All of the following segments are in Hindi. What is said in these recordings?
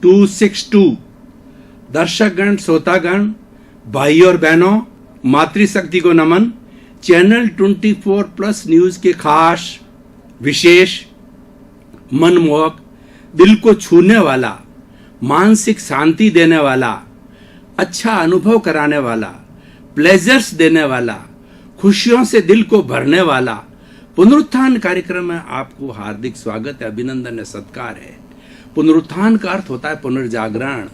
262 दर्शकगण, श्रोतागण, भाई और बहनों, मातृशक्ति को नमन। चैनल 24+ न्यूज के खास विशेष मनमोहक, दिल को छूने वाला, मानसिक शांति देने वाला, अच्छा अनुभव कराने वाला, प्लेजर्स देने वाला, खुशियों से दिल को भरने वाला पुनरुत्थान कार्यक्रम में आपको हार्दिक स्वागत है, अभिनंदन है, सत्कार है। पुनरुत्थान का अर्थ होता है पुनर्जागरण,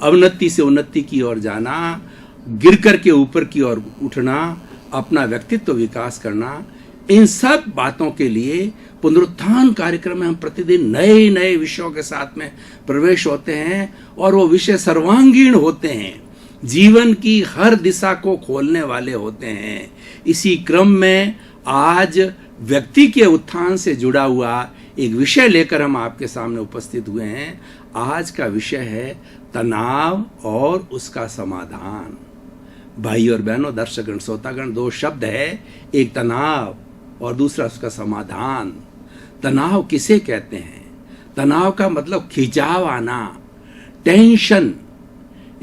अवनति से उन्नति की ओर जाना, गिर कर के ऊपर की ओर उठना, अपना व्यक्तित्व विकास करना। इन सब बातों के लिए पुनरुत्थान कार्यक्रम में हम प्रतिदिन नए नए विषयों के साथ में प्रवेश होते हैं और वो विषय सर्वांगीण होते हैं, जीवन की हर दिशा को खोलने वाले होते हैं। इसी क्रम में आज व्यक्ति के उत्थान से जुड़ा हुआ एक विषय लेकर हम आपके सामने उपस्थित हुए हैं। आज का विषय है तनाव और उसका समाधान। भाई और बहनों, दर्शकगण, श्रोतागण, दो शब्द है, एक तनाव और दूसरा उसका समाधान। तनाव किसे कहते हैं? तनाव का मतलब खिंचाव आना, टेंशन,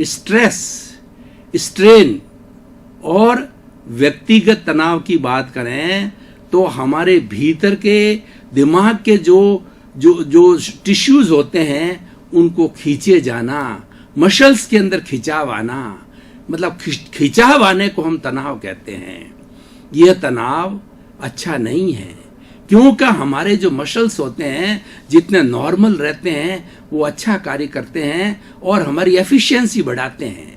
स्ट्रेस, स्ट्रेन। और व्यक्तिगत तनाव की बात करें तो हमारे भीतर के दिमाग के जो टिश्यूज होते हैं उनको खींचे जाना, मसल्स के अंदर खिंचाव आना, मतलब खिंचाव आने को हम तनाव कहते हैं। यह तनाव अच्छा नहीं है, क्योंकि हमारे जो मसल्स होते हैं जितने नॉर्मल रहते हैं वो अच्छा कार्य करते हैं और हमारी एफिशिएंसी बढ़ाते हैं।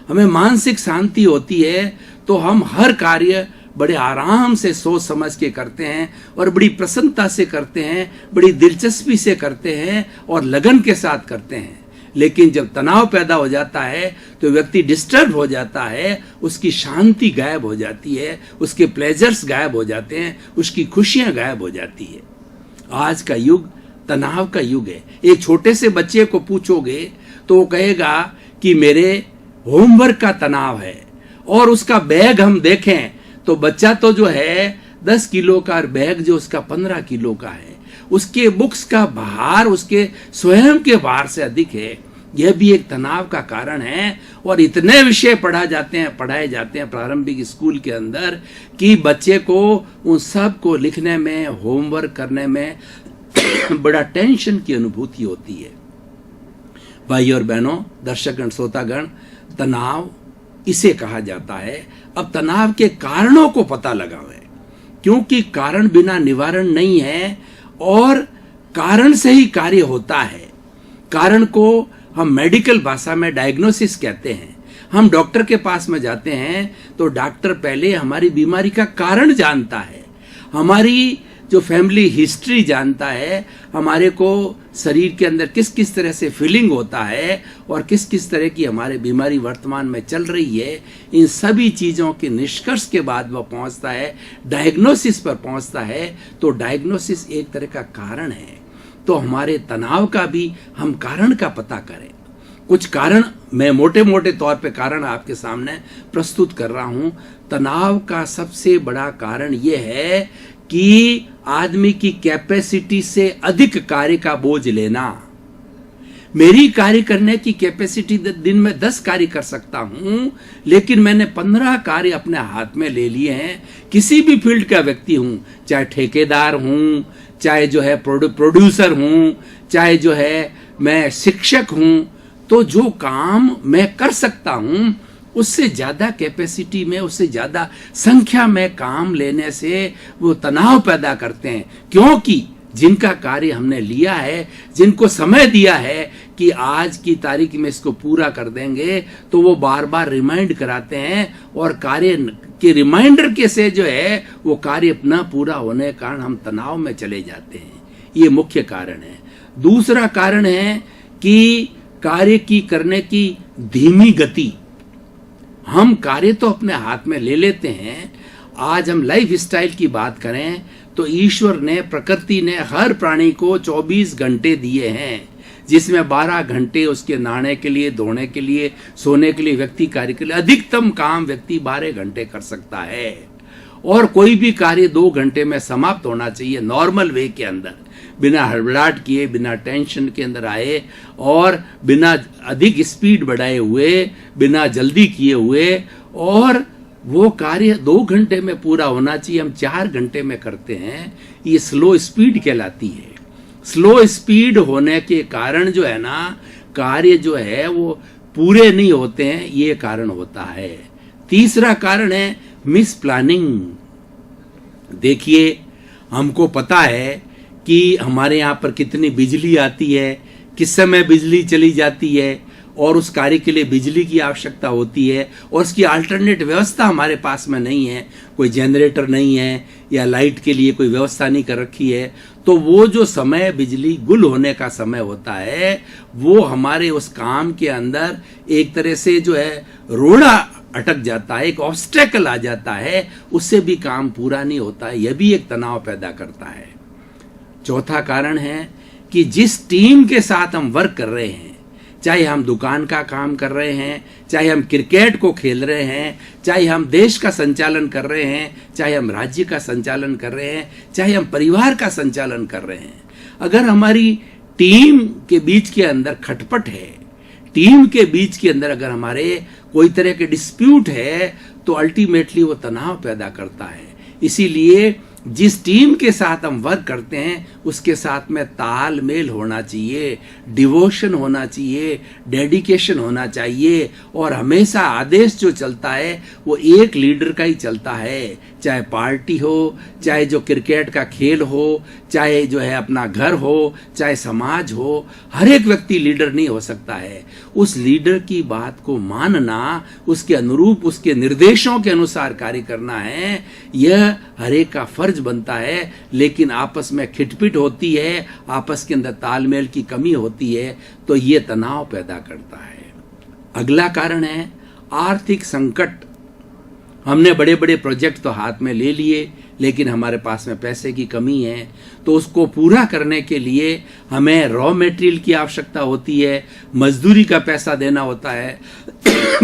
हमें मानसिक शांति होती है तो हम हर कार्य बड़े आराम से सोच समझ के करते हैं और बड़ी प्रसन्नता से करते हैं, बड़ी दिलचस्पी से करते हैं और लगन के साथ करते हैं। लेकिन जब तनाव पैदा हो जाता है तो व्यक्ति डिस्टर्ब हो जाता है, उसकी शांति गायब हो जाती है, उसके प्लेजर्स गायब हो जाते हैं, उसकी खुशियां गायब हो जाती है। आज का युग तनाव का युग है। एक छोटे से बच्चे को पूछोगे तो वो कहेगा कि मेरे होमवर्क का तनाव है, और उसका बैग हम देखें तो बच्चा तो जो है 10 किलो का, बैग जो उसका 15 किलो का है, उसके बुक्स का भार उसके स्वयं के भार से अधिक है। यह भी एक तनाव का कारण है। और इतने विषय पढ़ाए जाते हैं प्रारंभिक स्कूल के अंदर कि बच्चे को उन सब को लिखने में, होमवर्क करने में बड़ा टेंशन की अनुभूति होती है। भाई और बहनों, दर्शकगण, श्रोतागण, तनाव इसे कहा जाता है। अब तनाव के कारणों को पता लगाओ, क्योंकि कारण बिना निवारण नहीं है और कारण से ही कार्य होता है। कारण को हम मेडिकल भाषा में डायग्नोसिस कहते हैं। हम डॉक्टर के पास में जाते हैं तो डॉक्टर पहले हमारी बीमारी का कारण जानता है, हमारी जो फैमिली हिस्ट्री जानता है, हमारे को शरीर के अंदर किस किस तरह से फीलिंग होता है और किस किस तरह की हमारे बीमारी वर्तमान में चल रही है। इन सभी चीज़ों के निष्कर्ष के बाद वह पहुंचता है, डायग्नोसिस पर पहुंचता है। तो डायग्नोसिस एक तरह का कारण है। तो हमारे तनाव का भी हम कारण का पता करें। कुछ कारण मैं मोटे मोटे तौर पे कारण आपके सामने प्रस्तुत कर रहा हूं। तनाव का सबसे बड़ा कारण यह है कि आदमी की कैपेसिटी से अधिक कार्य का बोझ लेना। मेरी कार्य करने की कैपेसिटी दिन में 10 कार्य कर सकता हूं, लेकिन मैंने 15 कार्य अपने हाथ में ले लिए हैं। किसी भी फील्ड का व्यक्ति हूं, चाहे ठेकेदार हूं, चाहे जो है प्रोड्यूसर हूं, चाहे जो है मैं शिक्षक हूं, तो जो काम मैं कर सकता हूं उससे ज्यादा कैपेसिटी में, उससे ज्यादा संख्या में काम लेने से वो तनाव पैदा करते हैं। क्योंकि जिनका कार्य हमने लिया है, जिनको समय दिया है कि आज की तारीख में इसको पूरा कर देंगे, तो वो बार बार रिमाइंड कराते हैं और कार्य के रिमाइंडर के से जो है वो कार्य न पूरा होने के कारण हम तनाव में चले जाते हैं। ये मुख्य कारण है। दूसरा कारण है कि कार्य की करने की धीमी गति। हम कार्य तो अपने हाथ में ले लेते हैं। आज हम लाइफ स्टाइल की बात करें तो ईश्वर ने, प्रकृति ने हर प्राणी को 24 घंटे दिए हैं, जिसमें 12 घंटे उसके नहाने के लिए, धोने के लिए, सोने के लिए, व्यक्ति कार्य के लिए। अधिकतम काम व्यक्ति 12 घंटे कर सकता है। और कोई भी कार्य 2 घंटे में समाप्त होना चाहिए नॉर्मल वे के अंदर, बिना हड़बड़ाहट किए, बिना टेंशन के अंदर आए और बिना अधिक स्पीड बढ़ाए हुए, बिना जल्दी किए हुए, और वो कार्य 2 घंटे में पूरा होना चाहिए, हम 4 घंटे में करते हैं। ये स्लो स्पीड कहलाती है। स्लो स्पीड होने के कारण जो है ना, कार्य जो है वो पूरे नहीं होते हैं, ये कारण होता है। तीसरा कारण है मिस प्लानिंग। देखिए, हमको पता है कि हमारे यहाँ पर कितनी बिजली आती है, किस समय बिजली चली जाती है, और उस कार्य के लिए बिजली की आवश्यकता होती है, और उसकी अल्टरनेट व्यवस्था हमारे पास में नहीं है, कोई जनरेटर नहीं है या लाइट के लिए कोई व्यवस्था नहीं कर रखी है। तो वो जो समय बिजली गुल होने का समय होता है, वो हमारे उस काम के अंदर एक तरह से जो है रोड़ा अटक जाता है, एक ऑब्स्टेकल आ जाता है, उससे भी काम पूरा नहीं होता है। यह भी एक तनाव पैदा करता है। चौथा कारण है कि जिस टीम के साथ हम वर्क कर रहे हैं, चाहे हम दुकान का काम कर रहे हैं, चाहे हम क्रिकेट को खेल रहे हैं, चाहे हम देश का संचालन कर रहे हैं, चाहे हम राज्य का संचालन कर रहे हैं, चाहे हम परिवार का संचालन कर रहे हैं, अगर हमारी टीम के बीच के अंदर खटपट है, टीम के बीच के अंदर अगर हमारे कोई तरह के डिस्प्यूट है, तो अल्टीमेटली वो तनाव पैदा करता है। इसीलिए जिस टीम के साथ हम वर्क करते हैं उसके साथ में तालमेल होना चाहिए, डिवोशन होना चाहिए, डेडिकेशन होना चाहिए, और हमेशा आदेश जो चलता है वो एक लीडर का ही चलता है। चाहे पार्टी हो, चाहे जो क्रिकेट का खेल हो, चाहे जो है अपना घर हो, चाहे समाज हो, हर एक व्यक्ति लीडर नहीं हो सकता है। उस लीडर की बात को मानना, उसके अनुरूप, उसके निर्देशों के अनुसार कार्य करना है, यह हर एक का फर्ज बनता है। लेकिन आपस में खिटपिट होती है, आपस के अंदर तालमेल की कमी होती है, तो ये तनाव पैदा करता है। अगला कारण है आर्थिक संकट। हमने बड़े बड़े प्रोजेक्ट तो हाथ में ले लिए, लेकिन हमारे पास में पैसे की कमी है, तो उसको पूरा करने के लिए हमें रॉ मटेरियल की आवश्यकता होती है, मजदूरी का पैसा देना होता है,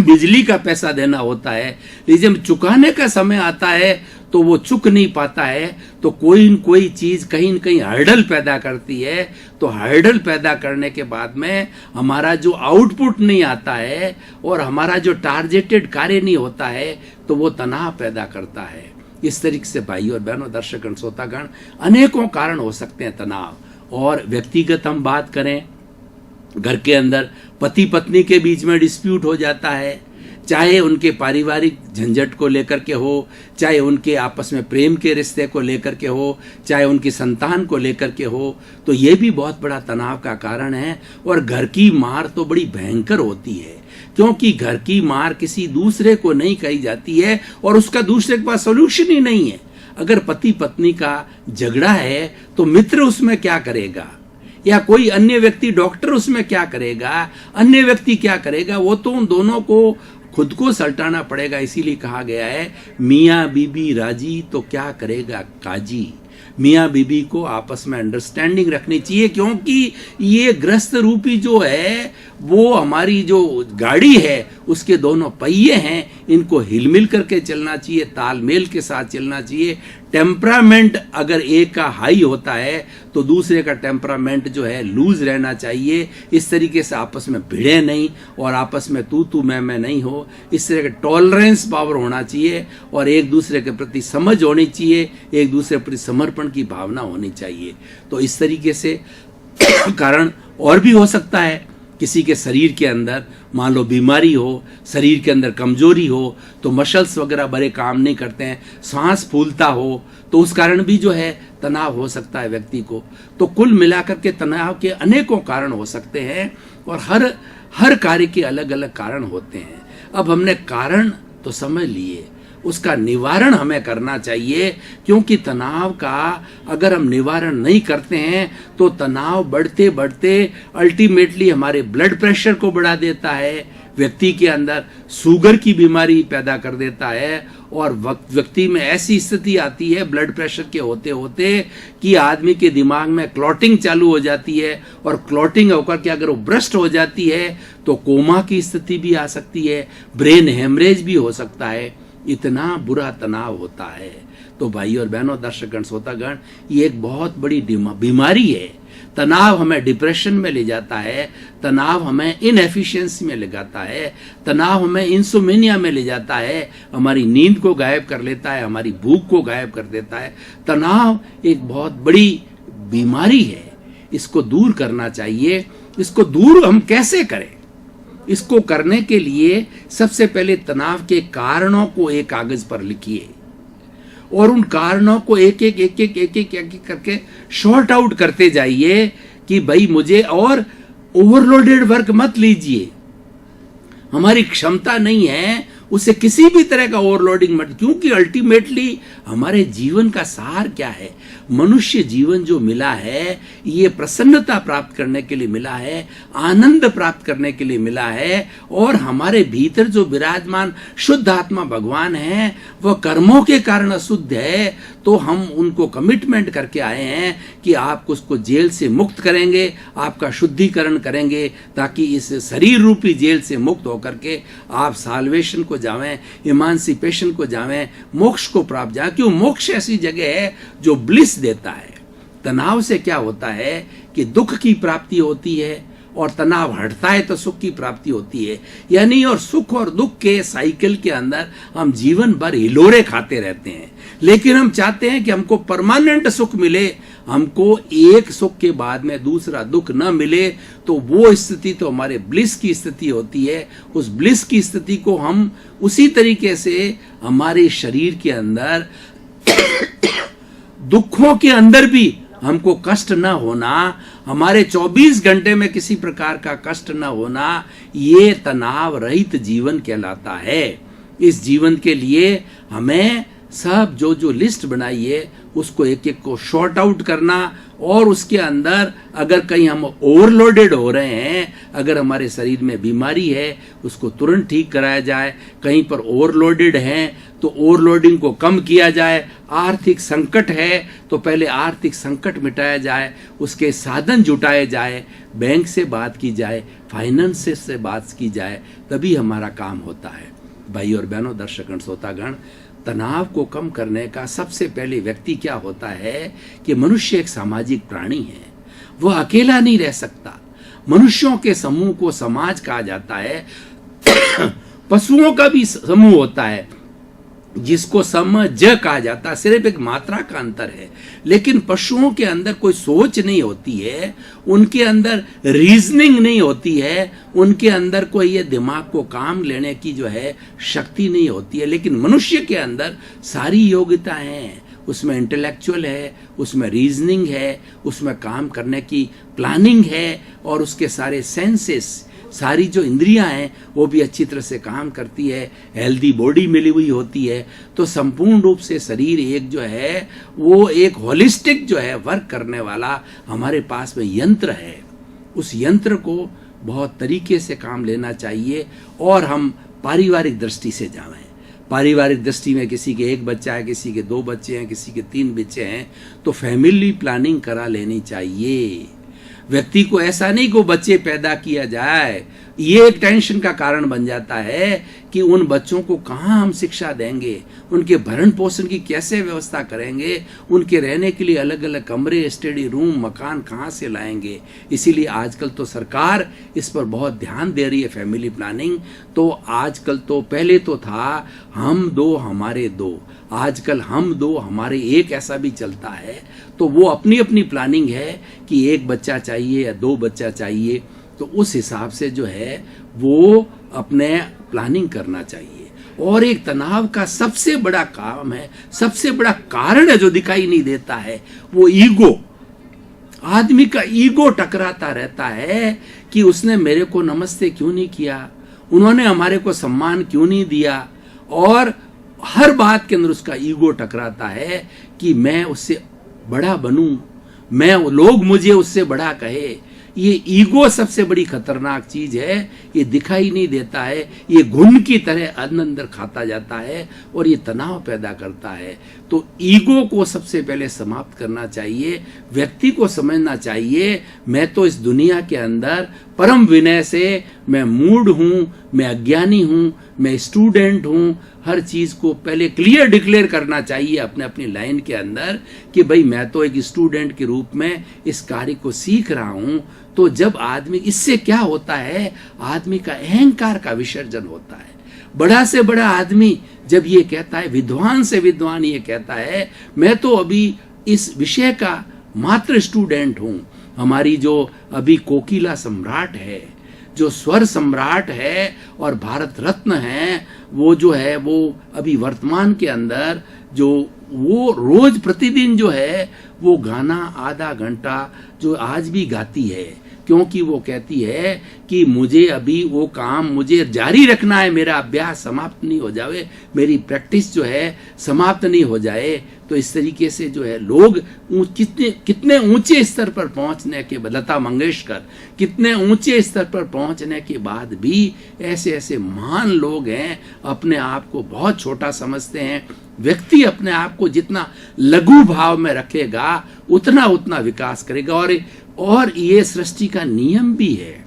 बिजली का पैसा देना होता है। लेकिन जब चुकाने का समय आता है तो वो चुक नहीं पाता है, तो कोई न कोई चीज कहीं न कहीं हर्डल पैदा करती है। तो हर्डल पैदा करने के बाद में हमारा जो आउटपुट नहीं आता है और हमारा जो टारगेटेड कार्य नहीं होता है, तो वो तनाव पैदा करता है। इस तरीके से भाई और बहनों, दर्शकगण, श्रोतागण, अनेकों कारण हो सकते हैं तनाव। और व्यक्तिगत हम बात करें, घर के अंदर पति पत्नी के बीच में डिस्प्यूट हो जाता है, चाहे उनके पारिवारिक झंझट को लेकर के हो, चाहे उनके आपस में प्रेम के रिश्ते को लेकर के हो, चाहे उनकी संतान को लेकर के हो, तो ये भी बहुत बड़ा तनाव का कारण है। और घर की मार तो बड़ी भयंकर होती है, क्योंकि घर की मार किसी दूसरे को नहीं कही जाती है और उसका दूसरे के पास सोल्यूशन ही नहीं है। अगर पति पत्नी का झगड़ा है तो मित्र उसमें क्या करेगा, या कोई अन्य व्यक्ति, डॉक्टर उसमें क्या करेगा, अन्य व्यक्ति क्या करेगा, वो तो उन दोनों को खुद को सल्टाना पड़ेगा। इसीलिए कहा गया है, मियाँ बीबी राजी तो क्या करेगा काजी। मियाँ बीबी को आपस में अंडरस्टैंडिंग रखनी चाहिए, क्योंकि ये ग्रस्त रूपी जो है वो हमारी जो गाड़ी है उसके दोनों पहिए हैं, इनको हिलमिल करके चलना चाहिए, तालमेल के साथ चलना चाहिए। टेम्परामेंट अगर एक का हाई होता है तो दूसरे का टेम्परामेंट जो है लूज रहना चाहिए। इस तरीके से आपस में भिड़े नहीं और आपस में तू मैं नहीं हो, इस तरह का टॉलरेंस पावर होना चाहिए और एक दूसरे के प्रति समझ होनी चाहिए, एक दूसरे के प्रति समर्पण की भावना होनी चाहिए। तो इस तरीके से कारण और भी हो सकता है। किसी के शरीर के अंदर मान लो बीमारी हो, शरीर के अंदर कमजोरी हो, तो मसल्स वगैरह बड़े काम नहीं करते हैं, सांस फूलता हो, तो उस कारण भी जो है तनाव हो सकता है व्यक्ति को। तो कुल मिलाकर के तनाव के अनेकों कारण हो सकते हैं और हर कार्य के अलग अलग कारण होते हैं। अब हमने कारण तो समझ लिए, उसका निवारण हमें करना चाहिए, क्योंकि तनाव का अगर हम निवारण नहीं करते हैं तो तनाव बढ़ते बढ़ते अल्टीमेटली हमारे ब्लड प्रेशर को बढ़ा देता है, व्यक्ति के अंदर शुगर की बीमारी पैदा कर देता है और व्यक्ति में ऐसी स्थिति आती है ब्लड प्रेशर के होते होते कि आदमी के दिमाग में क्लॉटिंग चालू हो जाती है और क्लॉटिंग होकर के अगर वो ब्रस्ट हो जाती है तो कोमा की स्थिति भी आ सकती है, ब्रेन हेमरेज भी हो सकता है। इतना बुरा तनाव होता है। तो भाई और बहनों, दर्शकगण, श्रोतागण, ये एक बहुत बड़ी बीमारी है। तनाव हमें डिप्रेशन में ले जाता है, तनाव हमें इनएफिशिएंसी में ले जाता है, तनाव हमें इंसोमेनिया में ले जाता है, हमारी नींद को गायब कर लेता है, हमारी भूख को गायब कर देता है। तनाव एक बहुत बड़ी बीमारी है, इसको दूर करना चाहिए। इसको दूर हम कैसे करें? इसको करने के लिए सबसे पहले तनाव के कारणों को एक कागज पर लिखिए और उन कारणों को एक एक करके शॉर्ट आउट करते जाइए कि भाई मुझे और ओवरलोडेड वर्क मत लीजिए। हमारी क्षमता नहीं है उसे किसी भी तरह का ओवरलोडिंग मत, क्योंकि अल्टीमेटली हमारे जीवन का सार क्या है? मनुष्य जीवन जो मिला है ये प्रसन्नता प्राप्त करने के लिए मिला है, आनंद प्राप्त करने के लिए मिला है, और हमारे भीतर जो विराजमान शुद्ध आत्मा भगवान है वह कर्मों के कारण अशुद्ध है। तो हम उनको कमिटमेंट करके आए हैं कि आप उसको जेल से मुक्त करेंगे, आपका शुद्धिकरण करेंगे, ताकि इस शरीर रूपी जेल से मुक्त होकर के आप साल्वेशन को जावें, इमांसिपेशन को जावें, मोक्ष को प्राप्त जाए। क्यों? मोक्ष ऐसी जगह है जो ब्लिस देता है। तनाव से क्या होता है कि दुख की प्राप्ति होती है, और तनाव हटता है तो सुख की प्राप्ति होती है। यानी और सुख और दुख के साइकिल के अंदर हम जीवन भर हिलोरे खाते रहते हैं, लेकिन हम चाहते हैं कि हमको परमानेंट सुख मिले, हमको एक सुख के बाद में दूसरा दुख न मिले। तो वो स्थिति तो हमारे ब्लिस की स्थिति होती है। उस ब्लिस की स्थिति को हम उसी तरीके से हमारे शरीर के अंदर दुखों के अंदर भी हमको कष्ट न होना, हमारे 24 घंटे में किसी प्रकार का कष्ट न होना, ये तनाव रहित जीवन कहलाता है। इस जीवन के लिए हमें सब जो लिस्ट बनाई है उसको एक एक को शॉर्ट आउट करना, और उसके अंदर अगर कहीं हम ओवरलोडेड हो रहे हैं, अगर हमारे शरीर में बीमारी है उसको तुरंत ठीक कराया जाए। कहीं पर ओवरलोडेड हैं तो ओवरलोडिंग को कम किया जाए। आर्थिक संकट है तो पहले आर्थिक संकट मिटाया जाए, उसके साधन जुटाए जाए, बैंक से बात की जाए, फाइनेंस से बात की जाए, तभी हमारा काम होता है। भाई और बहनों, दर्शकगण, श्रोतागण, तनाव को कम करने का सबसे पहले व्यक्ति क्या होता है कि मनुष्य एक सामाजिक प्राणी है, वह अकेला नहीं रह सकता। मनुष्यों के समूह को समाज कहा जाता है। पशुओं का भी समूह होता है जिसको समझ कहा जाता है, सिर्फ एक मात्रा का अंतर है। लेकिन पशुओं के अंदर कोई सोच नहीं होती है, उनके अंदर रीजनिंग नहीं होती है, उनके अंदर कोई ये दिमाग को काम लेने की जो है शक्ति नहीं होती है। लेकिन मनुष्य के अंदर सारी योग्यता है, उसमें इंटेलेक्चुअल है, उसमें रीजनिंग है, उसमें काम करने की प्लानिंग है, और उसके सारे सेंसेस, सारी जो इंद्रियां हैं वो भी अच्छी तरह से काम करती है, हेल्दी बॉडी मिली हुई होती है। तो संपूर्ण रूप से शरीर एक जो है वो एक होलिस्टिक जो है वर्क करने वाला हमारे पास में यंत्र है। उस यंत्र को बहुत तरीके से काम लेना चाहिए, और हम पारिवारिक दृष्टि से जाएं। पारिवारिक दृष्टि में किसी के 1 बच्चा है, किसी के 2 बच्चे हैं, किसी के 3 बच्चे हैं, तो फैमिली प्लानिंग करा लेनी चाहिए। व्यक्ति को ऐसा नहीं को बच्चे पैदा किया जाए, ये एक टेंशन का कारण बन जाता है कि उन बच्चों को कहाँ हम शिक्षा देंगे, उनके भरण पोषण की कैसे व्यवस्था करेंगे, उनके रहने के लिए अलग अलग कमरे, स्टडी रूम, मकान कहाँ से लाएंगे। इसीलिए आजकल तो सरकार इस पर बहुत ध्यान दे रही है, फैमिली प्लानिंग। तो आजकल तो पहले तो था हम 2 हमारे 2, आजकल हम 2 हमारे 1 ऐसा भी चलता है। तो वो अपनी अपनी प्लानिंग है कि 1 बच्चा चाहिए या 2 बच्चा चाहिए, तो उस हिसाब से जो है वो अपने प्लानिंग करना चाहिए। और एक तनाव का सबसे बड़ा काम है, सबसे बड़ा कारण है जो दिखाई नहीं देता है, वो ईगो। आदमी का ईगो टकराता रहता है कि उसने मेरे को नमस्ते क्यों नहीं किया, उन्होंने हमारे को सम्मान क्यों नहीं दिया, और हर बात के अंदर उसका ईगो टकराता है कि मैं उससे बड़ा बनूं, लोग मुझे उससे बड़ा कहे। ये ईगो सबसे बड़ी खतरनाक चीज है, ये दिखाई नहीं देता है, ये घुन की तरह अंदर खाता जाता है और ये तनाव पैदा करता है। तो ईगो को सबसे पहले समाप्त करना चाहिए। व्यक्ति को समझना चाहिए मैं तो इस दुनिया के अंदर परम विनय से मैं मूढ़ हूं, मैं अज्ञानी हूं, मैं स्टूडेंट हूं, हर चीज को पहले क्लियर डिक्लेयर करना चाहिए अपने अपनी लाइन के अंदर कि भाई मैं तो एक स्टूडेंट के रूप में इस कार्य को सीख रहा हूं। तो जब आदमी, इससे क्या होता है, आदमी का अहंकार का विसर्जन होता है। बड़ा से बड़ा आदमी जब ये कहता है, विद्वान से विद्वान ये कहता है मैं तो अभी इस विषय का मात्र स्टूडेंट हूं। हमारी जो अभी कोकिला सम्राट है, जो स्वर सम्राट है और भारत रत्न है, वो जो है वो अभी वर्तमान के अंदर जो वो रोज प्रतिदिन जो है वो गाना आधा घंटा जो आज भी गाती है, क्योंकि वो कहती है कि मुझे अभी वो काम मुझे जारी रखना है, मेरा अभ्यास समाप्त नहीं हो जाए, मेरी प्रैक्टिस जो है समाप्त नहीं हो जाए। तो इस तरीके से जो है लोग कितने ऊंचे स्तर पर पहुंचने के बाद, लता मंगेशकर कितने ऊंचे स्तर पर पहुंचने के बाद भी ऐसे ऐसे महान लोग हैं, अपने आप को बहुत छोटा समझते हैं। व्यक्ति अपने आप को जितना लघु भाव में रखेगा उतना उतना विकास करेगा। और ये सृष्टि का नियम भी है।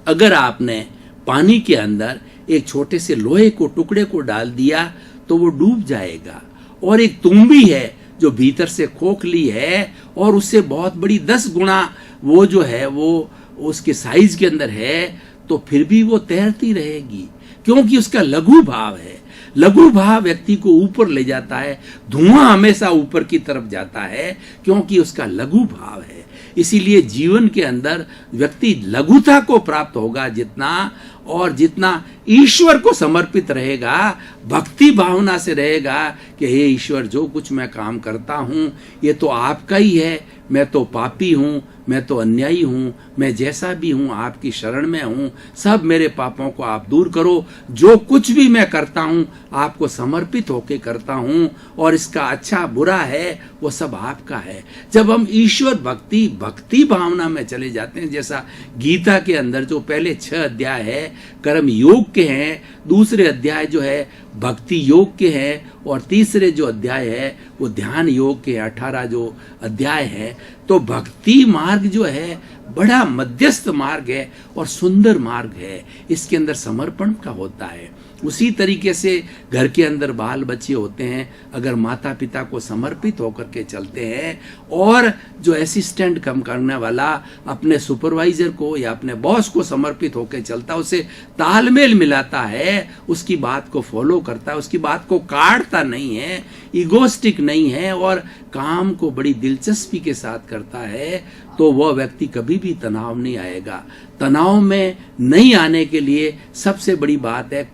अगर आपने पानी के अंदर एक छोटे से लोहे को टुकड़े को डाल दिया तो वो डूब जाएगा, और एक तुम्बी है जो भीतर से खोखली है और उससे बहुत बड़ी 10 गुना वो जो है वो उसके साइज के अंदर है, तो फिर भी वो तैरती रहेगी, क्योंकि उसका लघु भाव है। लघु भाव व्यक्ति को ऊपर ले जाता है, धुआं हमेशा ऊपर की तरफ जाता है, क्योंकि उसका लघु भाव है। इसीलिए जीवन के अंदर व्यक्ति लघुता को प्राप्त होगा जितना, और जितना ईश्वर को समर्पित रहेगा, भक्ति भावना से रहेगा कि हे ईश्वर, जो कुछ मैं काम करता हूं ये तो आपका ही है, मैं तो पापी हूं, मैं तो अन्यायी हूं, मैं जैसा भी हूं आपकी शरण में हूं, सब मेरे पापों को आप दूर करो, जो कुछ भी मैं करता हूं आपको समर्पित होके करता हूं, और इसका अच्छा बुरा है वो सब आपका है। जब हम ईश्वर भक्ति भावना में चले जाते हैं, जैसा गीता के अंदर जो पहले 6 अध्याय है कर्म योग के हैं, दूसरे अध्याय जो है भक्ति योग के हैं, और तीसरे जो अध्याय है वो ध्यान योग के 18 जो अध्याय है। तो भक्ति मार्ग जो है बड़ा मध्यस्थ मार्ग है और सुंदर मार्ग है, इसके अंदर समर्पण का होता है। उसी तरीके से घर के अंदर बाल बच्चे होते हैं, अगर माता पिता को समर्पित होकर के चलते हैं, और जो असिस्टेंट कम करने वाला अपने सुपरवाइजर को या अपने बॉस को समर्पित होकर चलता है, उसे तालमेल मिलाता है, उसकी बात को फॉलो करता है, उसकी बात को काटता नहीं है, इगोस्टिक नहीं है, और काम को बड़ी दिलचस्पी के साथ करता है, तो वह व्यक्ति कभी भी तनाव नहीं आएगा। तनाव में नहीं आने के लिए सबसे बड़ी बात है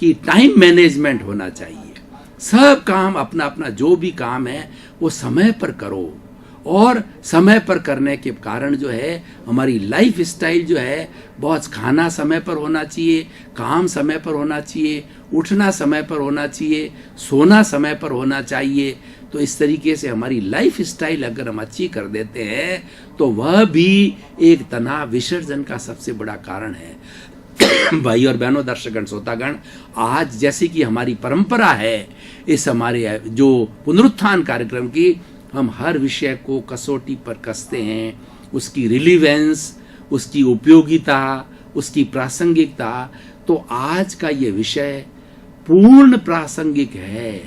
कि टाइम मैनेजमेंट होना चाहिए। सब काम अपना अपना जो भी काम है वो समय पर करो, और समय पर करने के कारण जो है हमारी लाइफ स्टाइल जो है बहुत, खाना समय पर होना चाहिए, काम समय पर होना चाहिए, उठना समय पर होना चाहिए, सोना समय पर होना चाहिए। तो इस तरीके से हमारी लाइफ स्टाइल अगर हम अच्छी कर देते हैं तो वह भी एक तनाव विसर्जन का सबसे बड़ा कारण है। भाई और बहनों, दर्शकगण, श्रोतागण, आज जैसे कि हमारी परंपरा है इस हमारे जो पुनरुत्थान कार्यक्रम की, हम हर विषय को कसौटी पर कसते हैं, उसकी रिलीवेंस, उसकी उपयोगिता, उसकी प्रासंगिकता। तो आज का ये विषय पूर्ण प्रासंगिक है।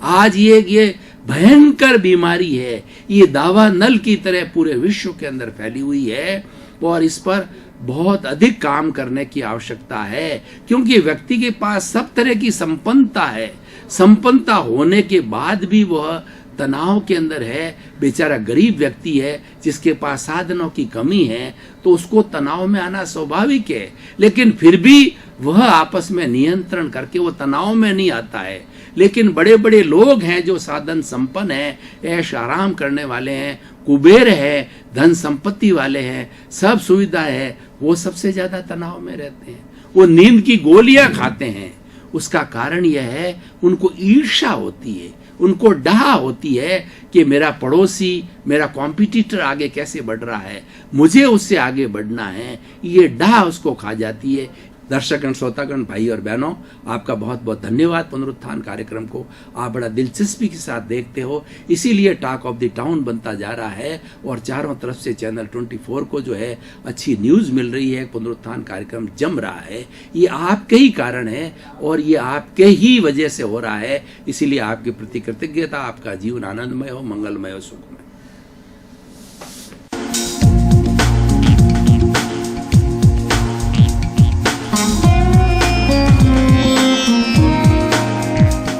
आज ये भयंकर बीमारी है, ये दावा नल की तरह पूरे विश्व के अंदर फैली हुई है, और इस पर बहुत अधिक काम करने की आवश्यकता है, क्योंकि व्यक्ति के पास सब तरह की संपन्नता है। संपन्नता होने के बाद भी वह तनाव के अंदर है। बेचारा गरीब व्यक्ति है जिसके पास साधनों की कमी है, तो उसको तनाव में आना स्वाभाविक है, लेकिन फिर भी वह आपस में नियंत्रण करके वो तनाव में नहीं आता है। लेकिन बड़े बड़े लोग हैं जो साधन संपन्न हैं, ऐश आराम करने वाले हैं, कुबेर है, धन संपत्ति वाले हैं, सब सुविधा है, वो सबसे ज्यादा तनाव में रहते हैं। वो नींद की गोलियां खाते हैं। उसका कारण यह है उनको ईर्ष्या होती है, उनको डाह होती है कि मेरा पड़ोसी, मेरा कॉम्पिटिटर आगे कैसे बढ़ रहा है, मुझे उससे आगे बढ़ना है। ये डाह उसको खा जाती है, दर्शकगण, श्रोतागण, भाई और बहनों, आपका बहुत बहुत धन्यवाद। पुनरुत्थान कार्यक्रम को आप बड़ा दिलचस्पी के साथ देखते हो, इसीलिए टॉक ऑफ द टाउन बनता जा रहा है और चारों तरफ से चैनल 24 को जो है अच्छी न्यूज़ मिल रही है। पुनरुत्थान कार्यक्रम जम रहा है, ये आपके ही कारण है और ये आपके ही वजह से हो रहा है। इसीलिए आपके प्रति कृतज्ञता। आपका जीवन आनंदमय हो, मंगलमय हो, सुखमय।